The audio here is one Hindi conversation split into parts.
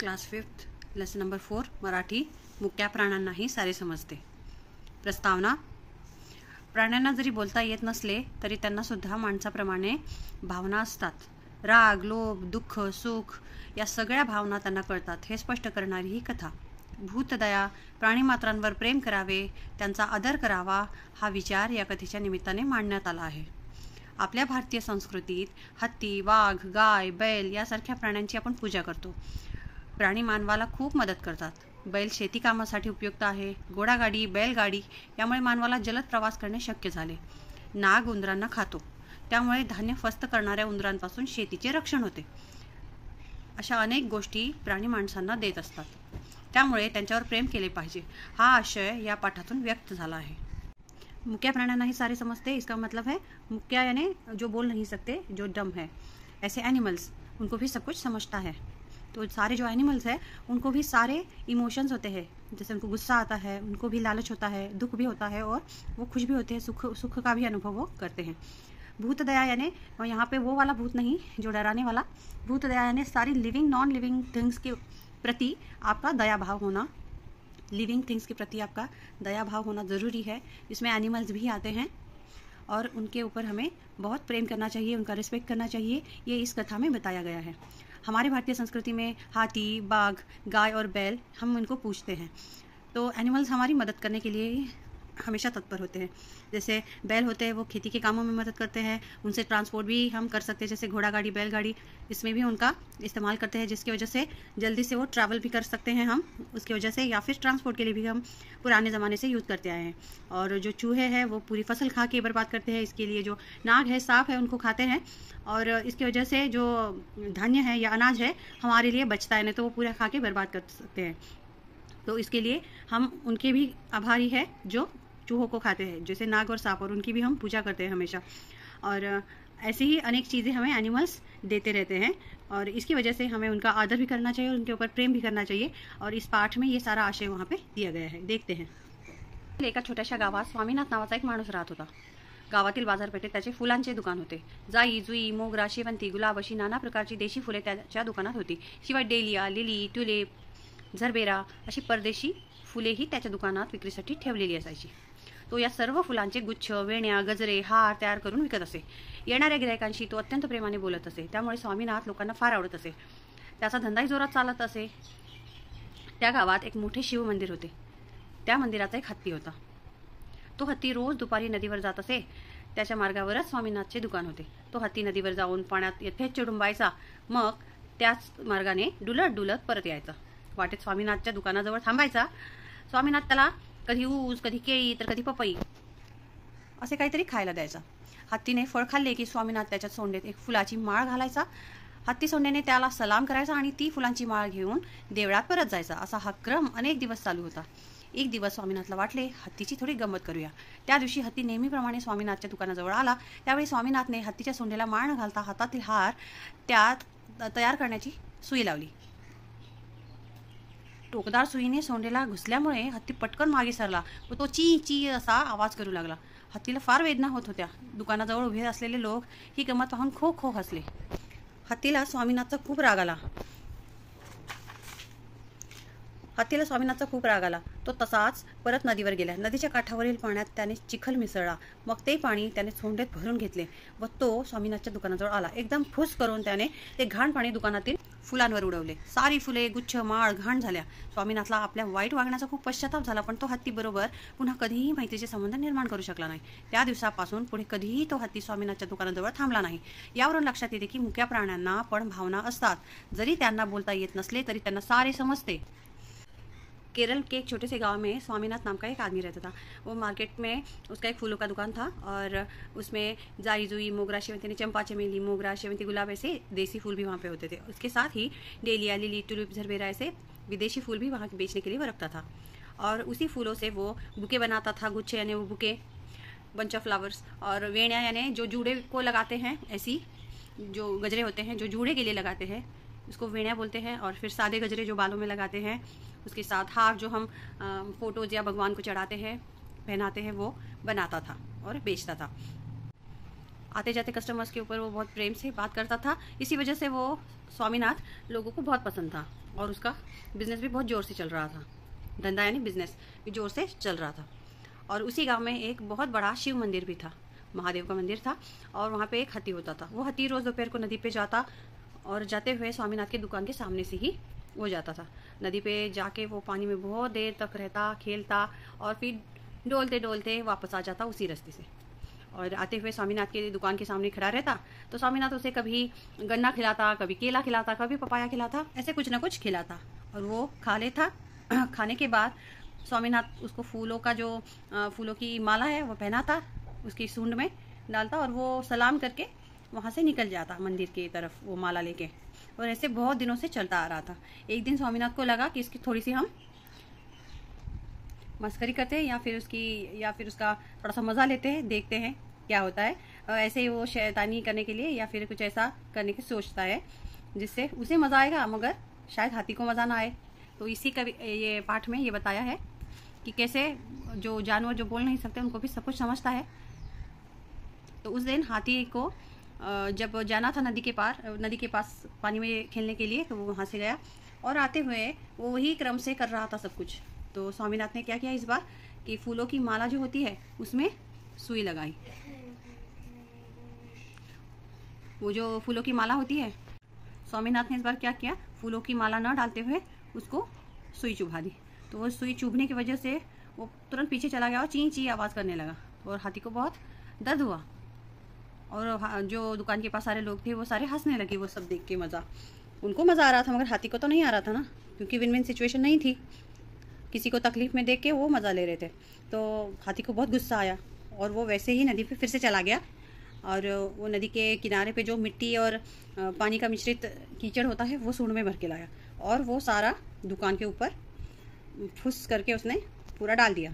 Class 5th lesson number 4 Marathi मुक्या प्राण्यांनाही सारे समजते। प्रस्तावना। प्राण्यांना जरी बोलता येत नसले तरी त्यांना सुद्धा माणसाप्रमाणे भावना असतात। राग, लोभ, दुःख, सुख या सगळ्या भावना त्यांना कळतात हे स्पष्ट करणारी ही कथा। भूतदया, प्राणीमात्रांवर प्रेम करावे, त्यांचा आदर करावा हा विचार या कथेच्या निमित्ताने मांडण्यात आला आहे। आपल्या भारतीय संस्कृतीत हत्ती, वाघ, गाय, बैल यासारख्या प्राण्यांची आपण पूजा करतो। प्राणी मानवाला खूप मदत करतात। बैल शेती कामासाठी उपयुक्त आहे। घोडागाडी, बैलगाडी यामुळे मानवाला जलद प्रवास करणे शक्य झाले। नाग उंदरांना खातो, त्यामुळे धान्य फस्त करणाऱ्या उंदरांपासून शेतीचे रक्षण होते। अशा अनेक गोष्टी प्राणी माणसांना देत असतात, त्यामुळे त्यांच्यावर प्रेम केले पाहिजे हा आशय या पाठातून व्यक्त झाला है। मुक्या प्राण्यांना ही सारे समझते, इसका मतलब है मुक्या यानी जो बोल नहीं सकते, जो डम है। ऐसे एनिमल्स, उनको भी सब कुछ समझता है। तो सारे जो एनिमल्स हैं उनको भी सारे इमोशंस होते हैं, जैसे उनको गुस्सा आता है, उनको भी लालच होता है, दुख भी होता है और वो खुश भी होते हैं, सुख का भी अनुभव वो करते हैं। भूत दया यानी यहाँ पे वो वाला भूत नहीं जो डराने वाला, भूत दया यानी सारी लिविंग नॉन लिविंग थिंग्स के प्रति आपका दया भाव होना। लिविंग थिंग्स के प्रति आपका दया भाव होना ज़रूरी है। इसमें एनिमल्स भी आते हैं और उनके ऊपर हमें बहुत प्रेम करना चाहिए, उनका रिस्पेक्ट करना चाहिए, ये इस कथा में बताया गया है। हमारे भारतीय संस्कृति में हाथी, बाघ, गाय और बैल हम इनको पूजते हैं। तो एनिमल्स हमारी मदद करने के लिए हमेशा तत्पर होते हैं। जैसे बैल होते हैं वो खेती के कामों में मदद करते हैं, उनसे ट्रांसपोर्ट भी हम कर सकते हैं, जैसे घोड़ा गाड़ी, बैलगाड़ी, इसमें भी उनका इस्तेमाल करते हैं, जिसकी वजह से जल्दी से वो ट्रैवल भी कर सकते हैं हम उसकी वजह से, या फिर ट्रांसपोर्ट के लिए भी हम पुराने ज़माने से यूज़ करते आए हैं। और जो चूहे हैं वो पूरी फसल खा के बर्बाद करते हैं, इसके लिए जो नाग है, सांप है, उनको खाते हैं और इसकी वजह से जो धान्य है या अनाज है हमारे लिए बचता है, नहीं तो वो पूरा खा के बर्बाद कर सकते हैं। तो इसके लिए हम उनके भी आभारी है जो चूहों को खाते हैं, जैसे नाग और सांप, और उनकी भी हम पूजा करते हैं हमेशा। और ऐसी ही अनेक चीज़ें हमें एनिमल्स देते रहते हैं और इसकी वजह से हमें उनका आदर भी करना चाहिए, उनके ऊपर प्रेम भी करना चाहिए। और इस पाठ में ये सारा आशय वहाँ पे दिया गया है। देखते हैं। एका छोट्याशा गावात स्वामीनाथ नावाचा एक माणूस राहत होता। गावातील बाजारपेठेत त्याचे फुलांचे दुकान होते। जाई, जुई, मोगरा, शेवंती, गुलाब अशी नाना प्रकारची देशी फुले त्याच्या दुकानात होती। शिवाय डेलिया, लिली, ट्युलिप, झरबेरा अशी परदेशी फुलेही त्याच्या दुकानात विक्रीसाठी ठेवलेली असायची। तो या सर्व फुलांचे गुच्छ, वेण्या, गजरे, हार तयार करून विकत असे। येणाऱ्या गिरायकांशी तो अत्यंत प्रेमाने बोलत असे, त्यामुळे स्वामीनाथ लोकांना फार आवडत असे। त्याचा धंदाही जोरात चालत असे। त्या गावात एक मोठे शिव मंदिर होते। त्या मंदिराचा एक हत्ती होता। तो हत्ती रोज दुपारी नदीवर जात असे। त्याच्या मार्गावरच स्वामीनाथचे दुकान होते। तो हत्ती नदीवर जाऊन पाण्यात यथेच चिडुंबायचा, मग त्याच मार्गाने डुलत डुलत परत यायचा। वाटेत स्वामीनाथच्या दुकानाजवळ थांबायचा। स्वामीनाथ त्याला कधी ऊस, कधी केळी, तर कधी पपई असे काहीतरी खायला द्यायचा। हत्तीने फळ खाल्ले की स्वामीनाथ त्याच्या सोंडेत एक फुलाची माळ घालायचा। हत्ती सोंडेने त्याला सलाम करायचा आणि ती फुलांची माळ घेऊन देवळात परत जायचा। असा हा क्रम अनेक दिवस चालू होता। एक दिवस स्वामीनाथला वाटले हत्तीची थोडी गंमत करूया। त्या दिवशी हत्ती नेहमीप्रमाणे स्वामीनाथच्या दुकानाजवळ आला। त्यावेळी स्वामीनाथने हत्तीच्या सोंडेला माळ न घालता हातातील हार त्यात तयार करण्याची सुई लावली। टोकदार सुईने सोंडेला घुसल्यामुळे हत्ती पटकन मागे सरला व तो ची ची असा आवाज करू लागला। हत्तीला फार वेदना होत होत्या। दुकानाजवळ उभे असलेले लोक ही गंमत पाहून खो खो हसले। हत्तीला स्वामीनाथचा खूप राग आला। तो तसाच परत नदीवर गेला। नदीच्या काठावरील पाण्यात त्याने चिखल मिसळला, मग ते पाणी त्याने सोंडेत भरून घेतले व तो स्वामीनाथच्या दुकानाजवळ आला। एकदम फुस करून त्याने ते घाण पाणी दुकानातील फुलांवर उडवले। सारी फुले, गुच्छ, माळ घाण झाल्या। स्वामीनाथला आपल्या वाईट वागण्याचा खूप पश्चाताप झाला, पण तो हत्ती बरोबर पुन्हा कधीही मैत्रीचे संबंध निर्माण करू शकला नाही। त्या दिवसापासून पुढे कधीही तो हत्ती स्वामीनाथच्या दुकानाजवळ थांबला नाही। यावरून लक्षात येते की मुक्या प्राण्यांना पण भावना असतात, जरी त्यांना बोलता येत नसले तरी त्यांना सारे समजते। केरल के एक छोटे से गांव में स्वामीनाथ नाम का एक आदमी रहता था। वो मार्केट में उसका एक फूलों का दुकान था और उसमें जाई, जुई, मोगरा, शेवंती, चंपा, चमेली, मोगरा, शेवंती, गुलाब ऐसे देसी फूल भी वहाँ पे होते थे। उसके साथ ही डेलिया, लिली, ट्यूलिप, झरबेरा ऐसे विदेशी फूल भी वहाँ बेचने के लिए वो रखता था। और उसी फूलों से वो बुके बनाता था। गुच्छे यानी वो बुके, बंच ऑफ फ्लावर्स, और वेणिया यानी जो जूड़े को लगाते हैं, ऐसी जो गजरे होते हैं जो जूड़े के लिए लगाते हैं उसको वेणिया बोलते हैं। और फिर सादे गजरे जो बालों में लगाते हैं, उसके साथ हार जो हम फोटोज या भगवान को चढ़ाते हैं, पहनाते हैं, वो बनाता था और बेचता था। आते जाते कस्टमर्स के ऊपर वो बहुत प्रेम से बात करता था। इसी वजह से वो स्वामीनाथ लोगों को बहुत पसंद था। और उसका बिजनेस भी बहुत ज़ोर से चल रहा था। धंधा यानी बिजनेस भी ज़ोर से चल रहा था। और उसी गांव में एक बहुत बड़ा शिव मंदिर भी था, महादेव का मंदिर था। और वहाँ पे एक हाथी होता था। वो हाथी रोज़ दोपहर को नदी पे जाता और जाते हुए स्वामीनाथ की दुकान के सामने से ही वो जाता था। नदी पे जाके वो पानी में बहुत देर तक रहता, खेलता और फिर डोलते डोलते वापस आ जाता उसी रास्ते से। और आते हुए स्वामीनाथ की दुकान के सामने खड़ा रहता। तो स्वामीनाथ उसे कभी गन्ना खिलाता, कभी केला खिलाता, कभी पपाया खिलाता, ऐसे कुछ ना कुछ खिलाता और वो खा लेता। खाने के बाद स्वामीनाथ उसको फूलों का जो फूलों की माला है वो पहनाता, उसकी सूंड में डालता और वो सलाम करके वहाँ से निकल जाता मंदिर की तरफ वो माला लेके। और ऐसे बहुत दिनों से चलता आ रहा था। एक दिन स्वामीनाथ को लगा कि इसकी थोड़ी सी हम मस्करी करते हैं या फिर उसका थोड़ा सा मज़ा लेते हैं, देखते हैं क्या होता है। ऐसे ही वो शैतानी करने के लिए या फिर कुछ ऐसा करने की सोचता है जिससे उसे मज़ा आएगा, मगर शायद हाथी को मज़ा ना आए। तो इसी का ये पाठ में ये बताया है कि कैसे जो जानवर जो बोल नहीं सकते उनको भी सब कुछ समझता है। तो उस दिन हाथी को जब जाना था नदी के पास पानी में खेलने के लिए, तो वो वहाँ से गया और आते हुए वो वही क्रम से कर रहा था सब कुछ। तो स्वामीनाथ ने क्या किया इस बार कि फूलों की माला जो होती है उसमें सुई लगाई। वो जो फूलों की माला होती है, स्वामीनाथ ने इस बार क्या किया, फूलों की माला न डालते हुए उसको सुई चुभा दी। तो वो सुई चुभने की वजह से वो तुरंत पीछे चला गया और ची ची आवाज़ करने लगा और हाथी को बहुत दर्द हुआ। और जो दुकान के पास सारे लोग थे वो सारे हंसने लगे वो सब देख के। उनको मज़ा आ रहा था मगर हाथी को तो नहीं आ रहा था ना, क्योंकि विन विन सिचुएशन नहीं थी। किसी को तकलीफ में देख के वो मज़ा ले रहे थे। तो हाथी को बहुत गुस्सा आया और वो वैसे ही नदी पे फिर से चला गया। और वो नदी के किनारे पे जो मिट्टी और पानी का मिश्रित कीचड़ होता है वो सूंड में भर के लाया और वो सारा दुकान के ऊपर फुस करके उसने पूरा डाल दिया।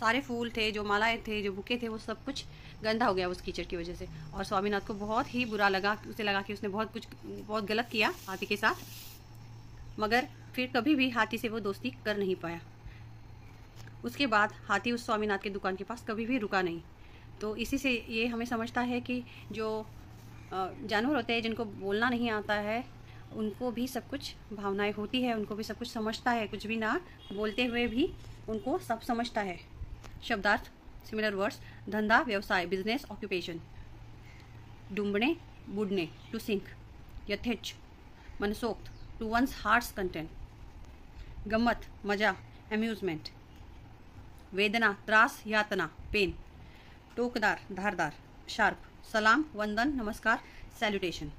सारे फूल थे, जो मालाएं थे, जो बुके थे, वो सब कुछ गंदा हो गया उस कीचड़ की वजह से। और स्वामीनाथ को बहुत ही बुरा लगा, उसे लगा कि उसने बहुत गलत किया हाथी के साथ। मगर फिर कभी भी हाथी से वो दोस्ती कर नहीं पाया। उसके बाद हाथी उस स्वामीनाथ की दुकान के पास कभी भी रुका नहीं। तो इसी से ये हमें समझता है कि जो जानवर होते हैं जिनको बोलना नहीं आता है उनको भी सब कुछ भावनाएं होती है, उनको भी सब कुछ समझता है, कुछ भी ना बोलते हुए भी उनको सब समझता है। शब्दार्थ सिमिलर वर्ड्स: धंधा, व्यवसाय, बिजनेस, ऑक्यूपेशन। डूबने, बुडने, टू सिंक। यथेच्छ, मनसोक्त, टू वंस हार्ट्स कंटेंट। गम्मत, मजा, अम्यूजमेंट। वेदना, त्रास, यातना, पेन। टोकदार, धारदार, शार्प। सलाम, वंदन, नमस्कार, सॅल्युटेशन।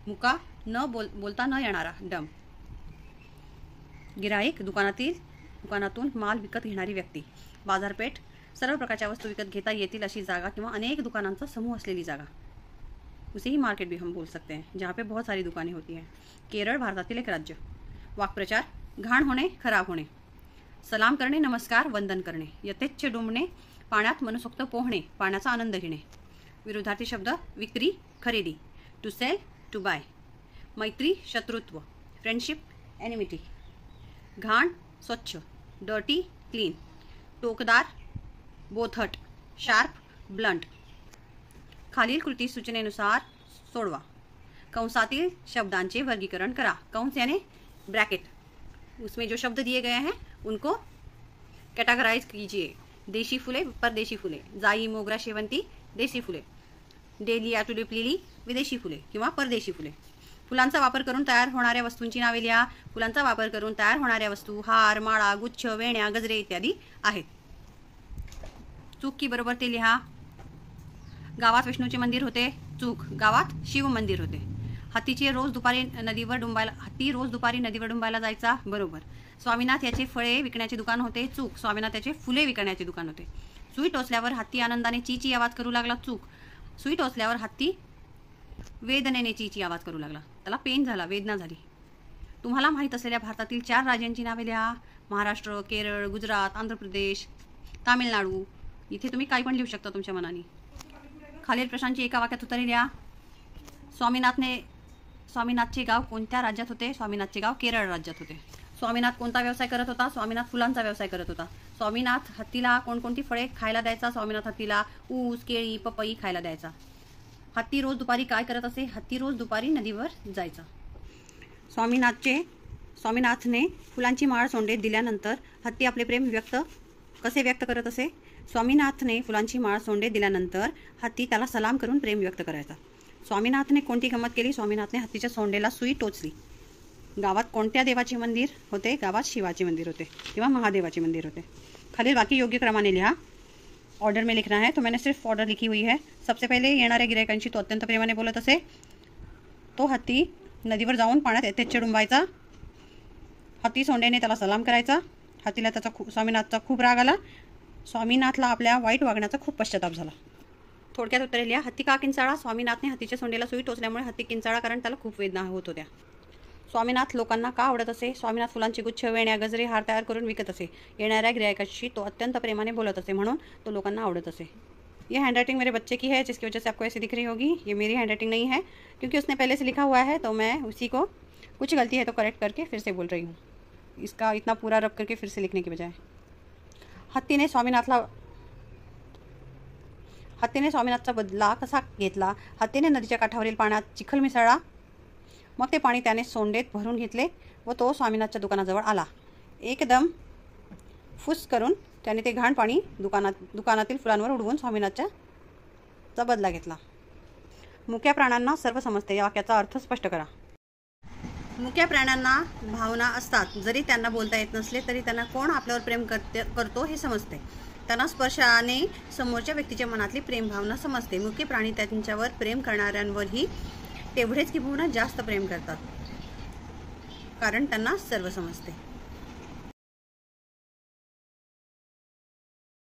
मुका, बोलता न येणारा, डम। गिराईक, दुकानातून माल विकत घेणारी व्यक्ती। बाजारपेठ, सर्व प्रकारच्या वस्तू विकत घेता येतील अशी जागा किंवा अनेक दुकानांचा समूह असलेली जागा। उसे ही मार्केट भी हम बोल सकते हैं, जहाँ पे बहुत सारी दुकानें होती हैं। केरळ भारतातील एक राज्य। वाक्प्रचार: घाण होणे, खराब होणे। सलाम करणे, नमस्कार, वंदन करणे। यथेच्छ डुंबणे, पाण्यात मनसोक्त पोहणे, पाण्याचा आनंद घेणे। विरुद्धार्थी शब्द: विक्री, खरेदी। To sell, to buy. मैत्री, शत्रुत्व। फ्रेंडशिप, एनिमिटी। घाण, स्वच्छ, डर्टी, क्लीन। टोकदार, बोथट, शार्प, ब्लंट। खालील कृती सूचनेनुसार सोडवा। कंसातील शब्दांचे वर्गीकरण करा। कंस यानी ब्रैकेट, उसमें जो शब्द दिए गए हैं उनको कैटेगराइज कीजिए। देशी फुले, परदेशी फुले। जाई, मोगरा, शेवंती, देशी फुले। डेलिया, टुलिप, लिली, विदेशी फुले किंवा परदेशी फुले। फुलांचा वापर करून तयार होणाऱ्या वस्तूंची नावे लिहा। फुलांचा वापर करून तयार होणाऱ्या वस्तू हार, माळा, गुच्छ, वेण्या, गजरे इत्यादी आहेत। चूक की बरोबर ते लिहा। गावात विष्णूचे मंदिर होते, चूक. गावात शिव मंदिर होते. हत्ती रोज दुपारी नदीवर डुंबायला जायचा, बरोबर. स्वामीनाथ याचे फळे विकण्याचे दुकान होते, चूक. स्वामीनाथ याचे फुले विकण्याचे दुकान होते. सुई टोचल्यावर हत्ती आनंदाने चीची आवाज करू लागला, चूक. सुई टोचल्यावर हत्ती वेदनेने चीची आवाज करू लागला, त्याला पेन झाला, वेदना झाली. तुम्हाला माहीत असलेल्या भारतातील 4 राज्यांची नावे लिहा. महाराष्ट्र, केरळ, गुजरात, आंध्र प्रदेश, तामिळनाडू. इथे तुम्ही काही पण लिहू शकता तुमच्या मनाने. खालील प्रश्नांची एका वाक्यात उत्तरे लिहा. स्वामीनाथचे गाव कोणत्या राज्यात होते? स्वामीनाथचे गाव केरळ राज्यात होते. स्वामीनाथ कोणता व्यवसाय करत होता? स्वामीनाथ फुलांचा व्यवसाय करत होता. स्वामीनाथ हत्तीला कोणकोणती फळे खायला द्यायचा? स्वामीनाथ हत्तीला ऊस, केळी, पपई खायला द्यायचा. हत्ती रोज दुपारी काय करत असे? हत्ती रोज दुपारी नदीवर जायचा. स्वामीनाथचे स्वामीनाथने फुलांची माळ सोंडेत दिल्यानंतर हत्ती आपले प्रेम कसे व्यक्त करत असे? स्वामीनाथने फुलांची माळ सोंडेत दिल्यानंतर हत्ती त्याला सलाम करून प्रेम व्यक्त करायचा. स्वामीनाथने कोणती गंमत केली? स्वामीनाथने हत्तीच्या सोंडेला सुई टोचली. गावात कोणत्या देवाचे मंदिर होते? गावात शिवाचे मंदिर होते किंवा महादेवाचे मंदिर होते. खालील बाकी योग्य क्रमाने लिहा. ऑर्डर में लिखना है, तो मैंने सिर्फ ऑर्डर लिखी हुई है. सबसे पहिले येणाऱ्या गिरायकांशी तो अत्यंत प्रेमाने बोलत असे. तो हत्ती नदीवर जाऊन पाण्यात यथेच्छ डुंबायचा. हत्ती सोंडेने त्याला सलाम करायचा. हत्तीला स्वामीनाथचा खूप राग आला. स्वामीनाथला आपल्या वाईट वागण्याचा खूप पश्चाताप झाला. थोडक्यात उत्तरे लिहा. हत्ती का किंचाळा? स्वामीनाथने हत्तीच्या सोंडेला सुई टोचल्यामुळे हत्ती किंचाळा, कारण त्याला खूप वेदना होत होत्या. स्वामीनाथ लोकांना का आवडत असे? स्वामीनाथ फुलांची गुच्छ, वेण्या, गजरे, हार तयार करून विकत असे. येणाऱ्या गिरायकाशी तो अत्यंत प्रेमाने बोलत असे, म्हणून तो लोकांना आवडत असे. ये हैंडराइटिंग मेरे बच्चे की है, जिसकी वजह से आपको ऐसी दिख रही होगी. ये मेरी हैंडराइटिंग नहीं है, क्योंकि उसने पहले से लिखा हुआ है, तो मैं उसी को कुछ गलती है तो करेक्ट करके फिर से बोल रही हूँ. इसका इतना पूरा रब करके फिर से लिखने की बजाय. हत्तीने स्वामीनाथचा बदला कसा घेतला? हत्तीने नदीच्या काठावरील पाण्यात चिखल मिसळला. मग ते पाणी त्याने सोंडेत भरून घेतले व तो स्वामीनाथच्या दुकानाजवळ आला. एकदम फुस करून त्याने ते घाण पाणी दुकानातील फुलांवर उडवून स्वामीनाथचा बदला घेतला. मुक्या प्राण्यांना सर्व समजते. या वाक्याचा अर्थ स्पष्ट करा. मुक्या प्राण्यांना भावना असतात. जरी त्यांना बोलता येत नसले तरी त्यांना कोण आपल्यावर प्रेम करतो हे समजते. त्यांना स्पर्शाने समोरच्या व्यक्तीच्या मनातली प्रेम भावना समजते. मुके प्राणी त्यांच्यावर प्रेम करणाऱ्यांवरही तेवढेच किंबहुना जास्त प्रेम करतात, कारण त्यांना सर्व समजते.